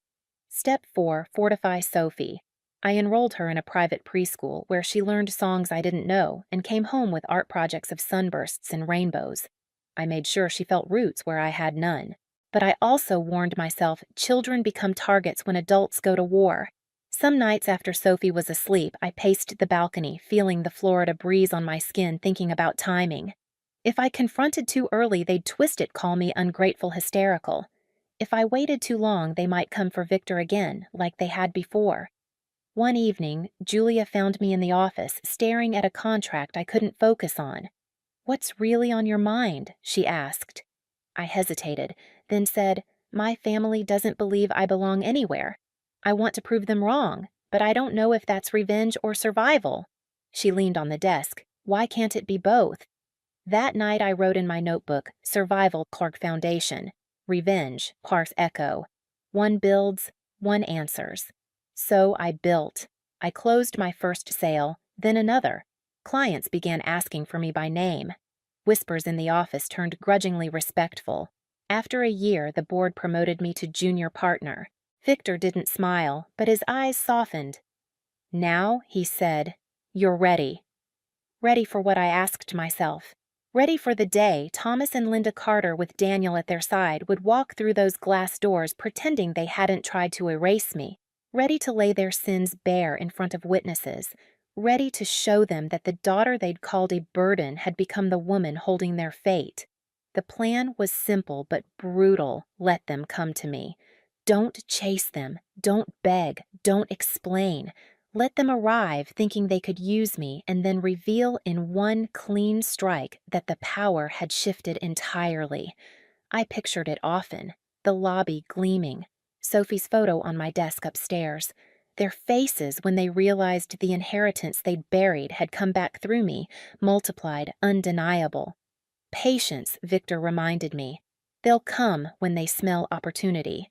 Step 4, fortify Sophie. I enrolled her in a private preschool where she learned songs I didn't know and came home with art projects of sunbursts and rainbows. I made sure she felt roots where I had none. But I also warned myself children become targets when adults go to war. Some nights after Sophie was asleep, I paced the balcony, feeling the Florida breeze on my skin, thinking about timing. If I confronted too early, they'd twist it, call me ungrateful, hysterical. If I waited too long, they might come for Victor again, like they had before. One evening, Julia found me in the office, staring at a contract I couldn't focus on. "What's really on your mind?" she asked. I hesitated, then said, "My family doesn't believe I belong anywhere. I want to prove them wrong, but I don't know if that's revenge or survival." She leaned on the desk. "Why can't it be both?" That night I wrote in my notebook, "Survival, Clark Foundation. Revenge, Parth Echo. One builds, one answers." So I built. I closed my first sale, then another. Clients began asking for me by name. Whispers in the office turned grudgingly respectful. After a year, the board promoted me to junior partner. Victor didn't smile, but his eyes softened. "Now," he said, "you're ready." Ready for what I asked myself. Ready for the day Thomas and Linda Carter, with Daniel at their side, would walk through those glass doors pretending they hadn't tried to erase me. Ready to lay their sins bare in front of witnesses. Ready to show them that the daughter they'd called a burden had become the woman holding their fate. The plan was simple but brutal. Let them come to me. Don't chase them. Don't beg. Don't explain. Let them arrive thinking they could use me and then reveal in one clean strike that the power had shifted entirely. I pictured it often, the lobby gleaming, Sophie's photo on my desk upstairs, their faces when they realized the inheritance they'd buried had come back through me, multiplied, undeniable. Patience, Victor reminded me. They'll come when they smell opportunity.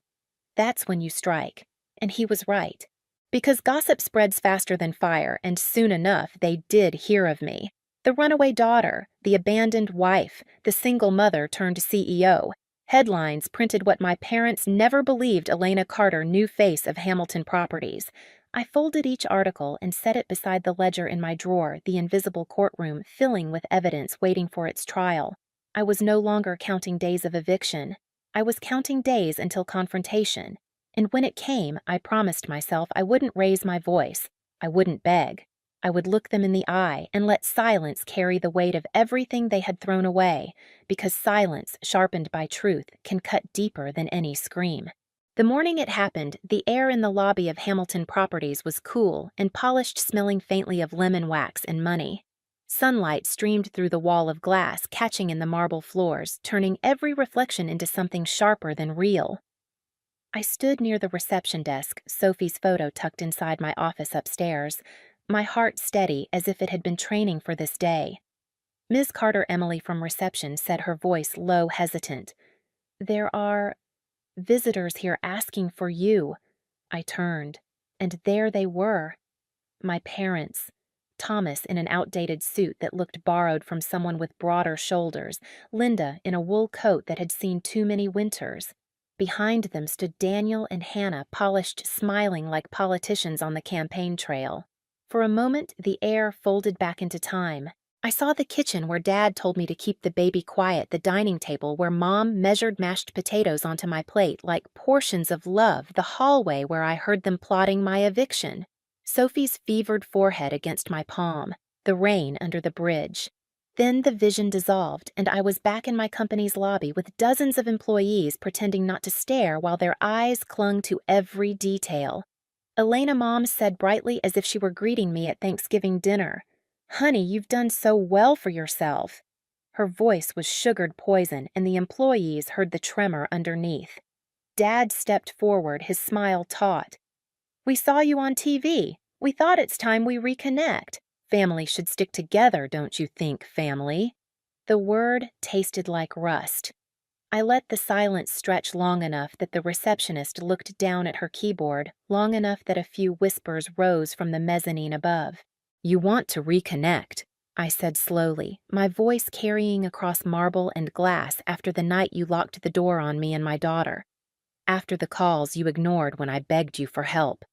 That's when you strike. And he was right. Because gossip spreads faster than fire, and soon enough they did hear of me. The runaway daughter, the abandoned wife, the single mother turned CEO. Headlines printed what my parents never believed: Elena Carter, new face of Hamilton Properties. I folded each article and set it beside the ledger in my drawer, the invisible courtroom filling with evidence waiting for its trial. I was no longer counting days of eviction. I was counting days until confrontation. And when it came, I promised myself I wouldn't raise my voice. I wouldn't beg. I would look them in the eye and let silence carry the weight of everything they had thrown away, because silence, sharpened by truth, can cut deeper than any scream. The morning it happened, the air in the lobby of Hamilton Properties was cool and polished, smelling faintly of lemon wax and money. Sunlight streamed through the wall of glass, catching in the marble floors, turning every reflection into something sharper than real. I stood near the reception desk, Sophie's photo tucked inside my office upstairs, my heart steady as if it had been training for this day. Ms. Carter Emily from reception said, her voice low, hesitant. "There are visitors here asking for you." I turned, and there they were. My parents. Thomas in an outdated suit that looked borrowed from someone with broader shoulders, Linda in a wool coat that had seen too many winters. Behind them stood Daniel and Hannah, polished, smiling like politicians on the campaign trail. For a moment, the air folded back into time. I saw the kitchen where Dad told me to keep the baby quiet, the dining table where Mom measured mashed potatoes onto my plate like portions of love, the hallway where I heard them plotting my eviction, Sophie's fevered forehead against my palm, the rain under the bridge. Then the vision dissolved, and I was back in my company's lobby with dozens of employees pretending not to stare while their eyes clung to every detail. Elena Mom said brightly, as if she were greeting me at Thanksgiving dinner, "Honey, you've done so well for yourself." Her voice was sugared poison, and the employees heard the tremor underneath. Dad stepped forward, his smile taut. "We saw you on TV. We thought it's time we reconnect. Family should stick together, don't you think, family?" The word tasted like rust. I let the silence stretch long enough that the receptionist looked down at her keyboard, long enough that a few whispers rose from the mezzanine above. "You want to reconnect," I said slowly, my voice carrying across marble and glass after the night you locked the door on me and my daughter. After the calls you ignored when I begged you for help.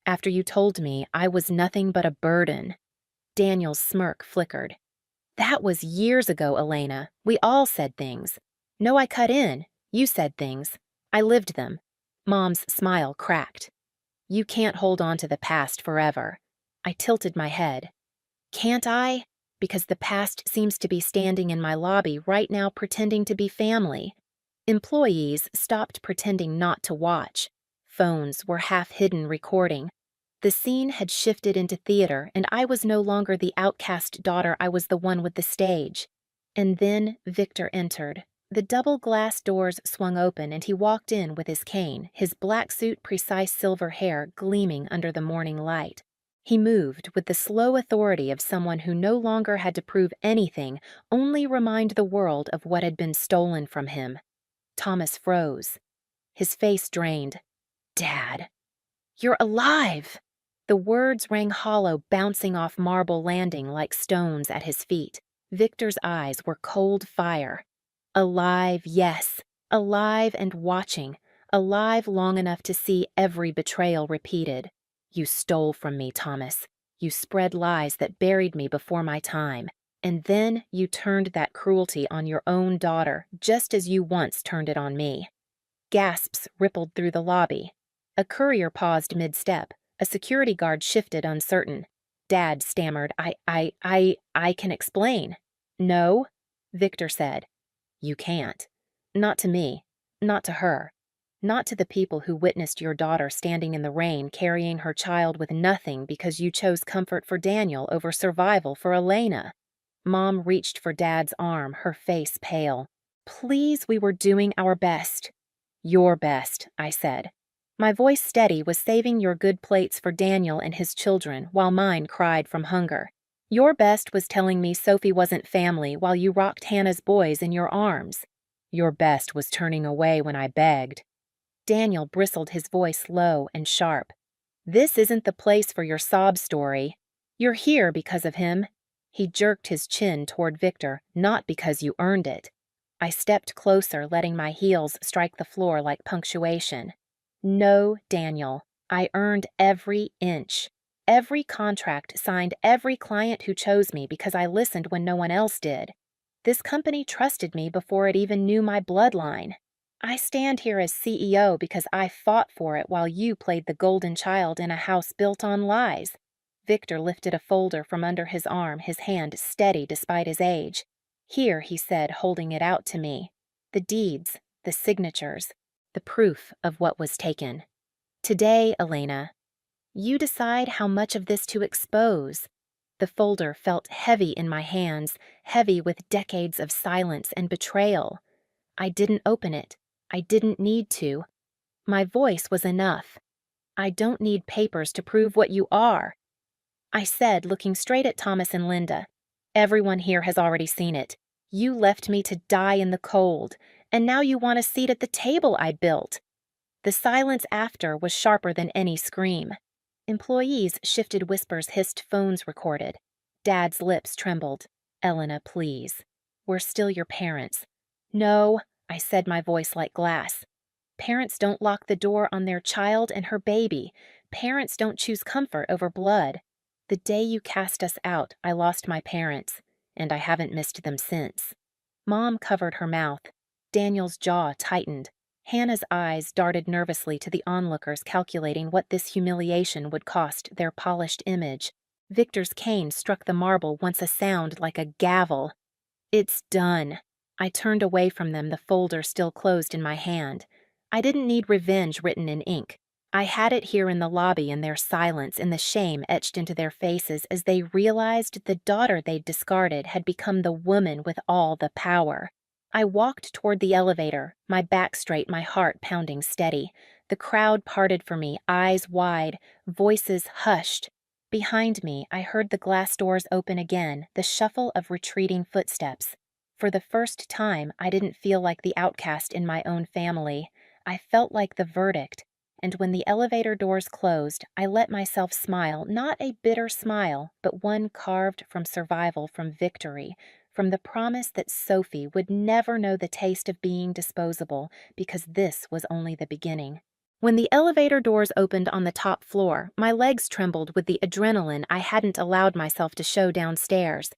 After you told me I was nothing but a burden. Daniel's smirk flickered. "That was years ago, Elena. We all said things. No, I cut in. You said things. I lived them." Mom's smile cracked. "You can't hold on to the past forever." I tilted my head. "Can't I? Because the past seems to be standing in my lobby right now pretending to be family." Employees stopped pretending not to watch. Phones were half-hidden recording. The scene had shifted into theater, and I was no longer the outcast daughter, I was the one with the stage. And then Victor entered. The double glass doors swung open, and he walked in with his cane, his black suit, precise silver hair gleaming under the morning light. He moved with the slow authority of someone who no longer had to prove anything, only remind the world of what had been stolen from him. Thomas froze. His face drained. "Dad, you're alive!" The words rang hollow, bouncing off marble landing like stones at his feet. Victor's eyes were cold fire. Alive, yes. Alive and watching. Alive long enough to see every betrayal repeated. "You stole from me, Thomas. You spread lies that buried me before my time. And then you turned that cruelty on your own daughter, just as you once turned it on me." Gasps rippled through the lobby. A courier paused mid-step. A security guard shifted, uncertain. Dad stammered, I can explain." "No," Victor said. "You can't. Not to me. Not to her. Not to the people who witnessed your daughter standing in the rain carrying her child with nothing because you chose comfort for Daniel over survival for Elena." Mom reached for Dad's arm, her face pale. "Please, we were doing our best." "Your best," I said. My voice steady was saving your good plates for Daniel and his children while mine cried from hunger. Your best was telling me Sophie wasn't family while you rocked Hannah's boys in your arms. Your best was turning away when I begged. Daniel bristled, his voice low and sharp. "This isn't the place for your sob story. You're here because of him." He jerked his chin toward Victor, "Not because you earned it." I stepped closer, letting my heels strike the floor like punctuation. "No, Daniel. I earned every inch. Every contract signed, every client who chose me because I listened when no one else did. This company trusted me before it even knew my bloodline. I stand here as CEO because I fought for it while you played the golden child in a house built on lies." Victor lifted a folder from under his arm, his hand steady despite his age. "Here," he said, holding it out to me. "The deeds, the signatures, the proof of what was taken. Today, Elena, you decide how much of this to expose." The folder felt heavy in my hands, heavy with decades of silence and betrayal. I didn't open it. I didn't need to. My voice was enough. "I don't need papers to prove what you are," I said, looking straight at Thomas and Linda. "Everyone here has already seen it. You left me to die in the cold, and now you want a seat at the table I built." The silence after was sharper than any scream. Employees shifted, whispers hissed, phones recorded. Dad's lips trembled. "Elena, please. We're still your parents." "No," I said, my voice like glass. "Parents don't lock the door on their child and her baby. Parents don't choose comfort over blood. The day you cast us out, I lost my parents, and I haven't missed them since." Mom covered her mouth. Daniel's jaw tightened. Hannah's eyes darted nervously to the onlookers, calculating what this humiliation would cost their polished image. Victor's cane struck the marble, once a sound like a gavel. "It's done." I turned away from them, the folder still closed in my hand. I didn't need revenge written in ink. I had it here in the lobby, in their silence, in the shame etched into their faces as they realized the daughter they'd discarded had become the woman with all the power. I walked toward the elevator, my back straight, my heart pounding steady. The crowd parted for me, eyes wide, voices hushed. Behind me, I heard the glass doors open again, the shuffle of retreating footsteps. For the first time, I didn't feel like the outcast in my own family. I felt like the verdict. And when the elevator doors closed, I let myself smile, not a bitter smile, but one carved from survival, from victory, from the promise that Sophie would never know the taste of being disposable, because this was only the beginning. When the elevator doors opened on the top floor, my legs trembled with the adrenaline I hadn't allowed myself to show downstairs.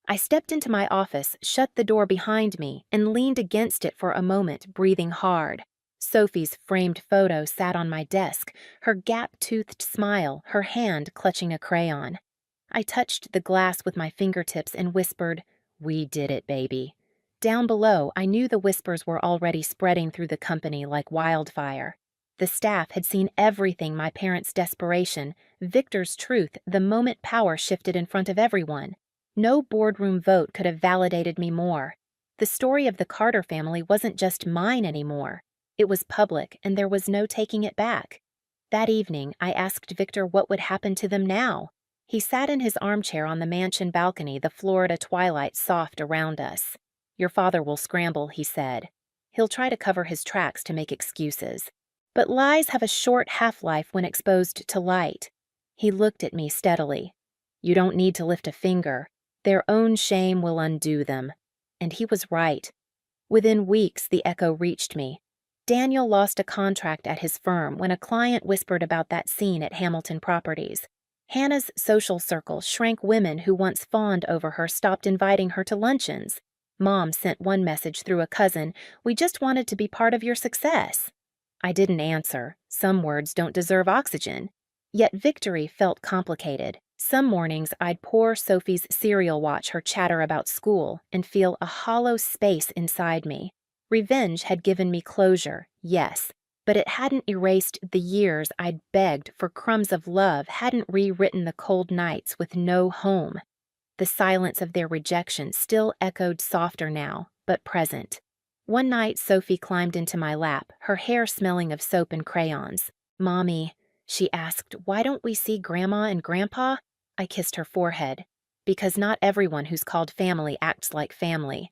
I stepped into my office, shut the door behind me, and leaned against it for a moment, breathing hard. Sophie's framed photo sat on my desk, her gap-toothed smile, her hand clutching a crayon. I touched the glass with my fingertips and whispered, "We did it, baby." Down below, I knew the whispers were already spreading through the company like wildfire. The staff had seen everything: my parents' desperation, Victor's truth, the moment power shifted in front of everyone. No boardroom vote could have validated me more. The story of the Carter family wasn't just mine anymore. It was public, and there was no taking it back. That evening, I asked Victor what would happen to them now. He sat in his armchair on the mansion balcony, the Florida twilight soft around us. "Your father will scramble," he said. "He'll try to cover his tracks to make excuses. But lies have a short half-life when exposed to light." He looked at me steadily. "You don't need to lift a finger. Their own shame will undo them." And he was right. Within weeks, the echo reached me. Daniel lost a contract at his firm when a client whispered about that scene at Hamilton Properties. Hannah's social circle shrank. Women who once fawned over her stopped inviting her to luncheons. Mom sent one message through a cousin: "We just wanted to be part of your success." I didn't answer. Some words don't deserve oxygen. Yet victory felt complicated. Some mornings I'd pour Sophie's cereal, watch her chatter about school, and feel a hollow space inside me. Revenge had given me closure, yes, but it hadn't erased the years I'd begged for crumbs of love, hadn't rewritten the cold nights with no home. The silence of their rejection still echoed, softer now, but present. One night, Sophie climbed into my lap, her hair smelling of soap and crayons. "Mommy," she asked, "why don't we see Grandma and Grandpa?" I kissed her forehead. "Because not everyone who's called family acts like family."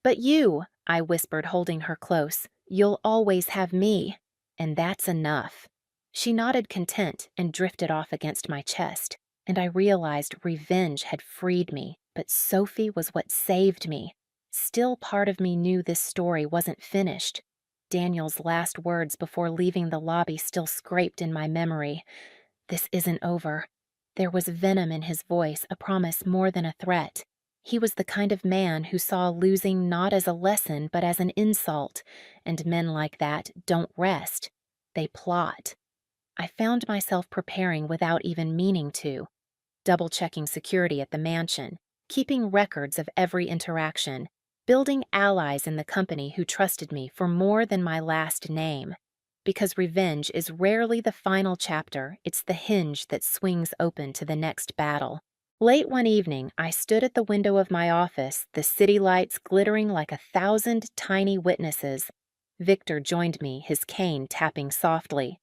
"But you," I whispered, holding her close, "you'll always have me. And that's enough." She nodded content and drifted off against my chest, and I realized revenge had freed me, but Sophie was what saved me. Still, part of me knew this story wasn't finished. Daniel's last words before leaving the lobby still scraped in my memory. "This isn't over." There was venom in his voice, a promise more than a threat. He was the kind of man who saw losing not as a lesson but as an insult, and men like that don't rest. They plot. I found myself preparing without even meaning to. Double-checking security at the mansion, keeping records of every interaction, building allies in the company who trusted me for more than my last name. Because revenge is rarely the final chapter, it's the hinge that swings open to the next battle. Late one evening, I stood at the window of my office, the city lights glittering like 1,000 tiny witnesses. Victor joined me, his cane tapping softly.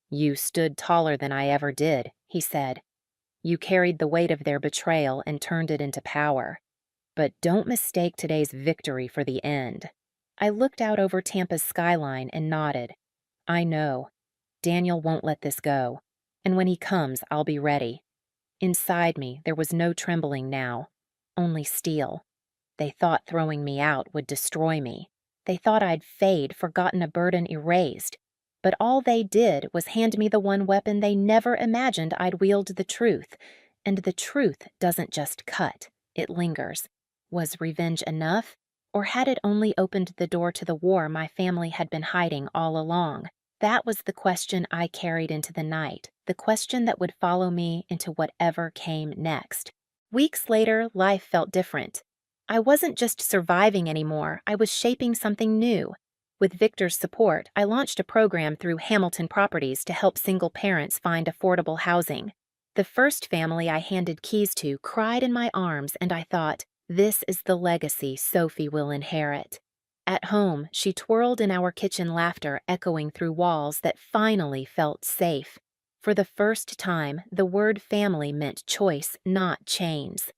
"You stood taller than I ever did," he said. "You carried the weight of their betrayal and turned it into power. But don't mistake today's victory for the end." I looked out over Tampa's skyline and nodded. "I know. Daniel won't let this go. And when he comes, I'll be ready." Inside me, there was no trembling now, only steel. They thought throwing me out would destroy me. They thought I'd fade, forgotten, a burden erased. But all they did was hand me the one weapon they never imagined I'd wield: the truth. And the truth doesn't just cut, it lingers. Was revenge enough? Or had it only opened the door to the war my family had been hiding all along? That was the question I carried into the night, the question that would follow me into whatever came next. Weeks later, life felt different. I wasn't just surviving anymore, I was shaping something new. With Victor's support, I launched a program through Hamilton Properties to help single parents find affordable housing. The first family I handed keys to cried in my arms, and I thought, this is the legacy Sophie will inherit. At home, she twirled in our kitchen, laughter echoing through walls that finally felt safe. For the first time, the word family meant choice, not chains.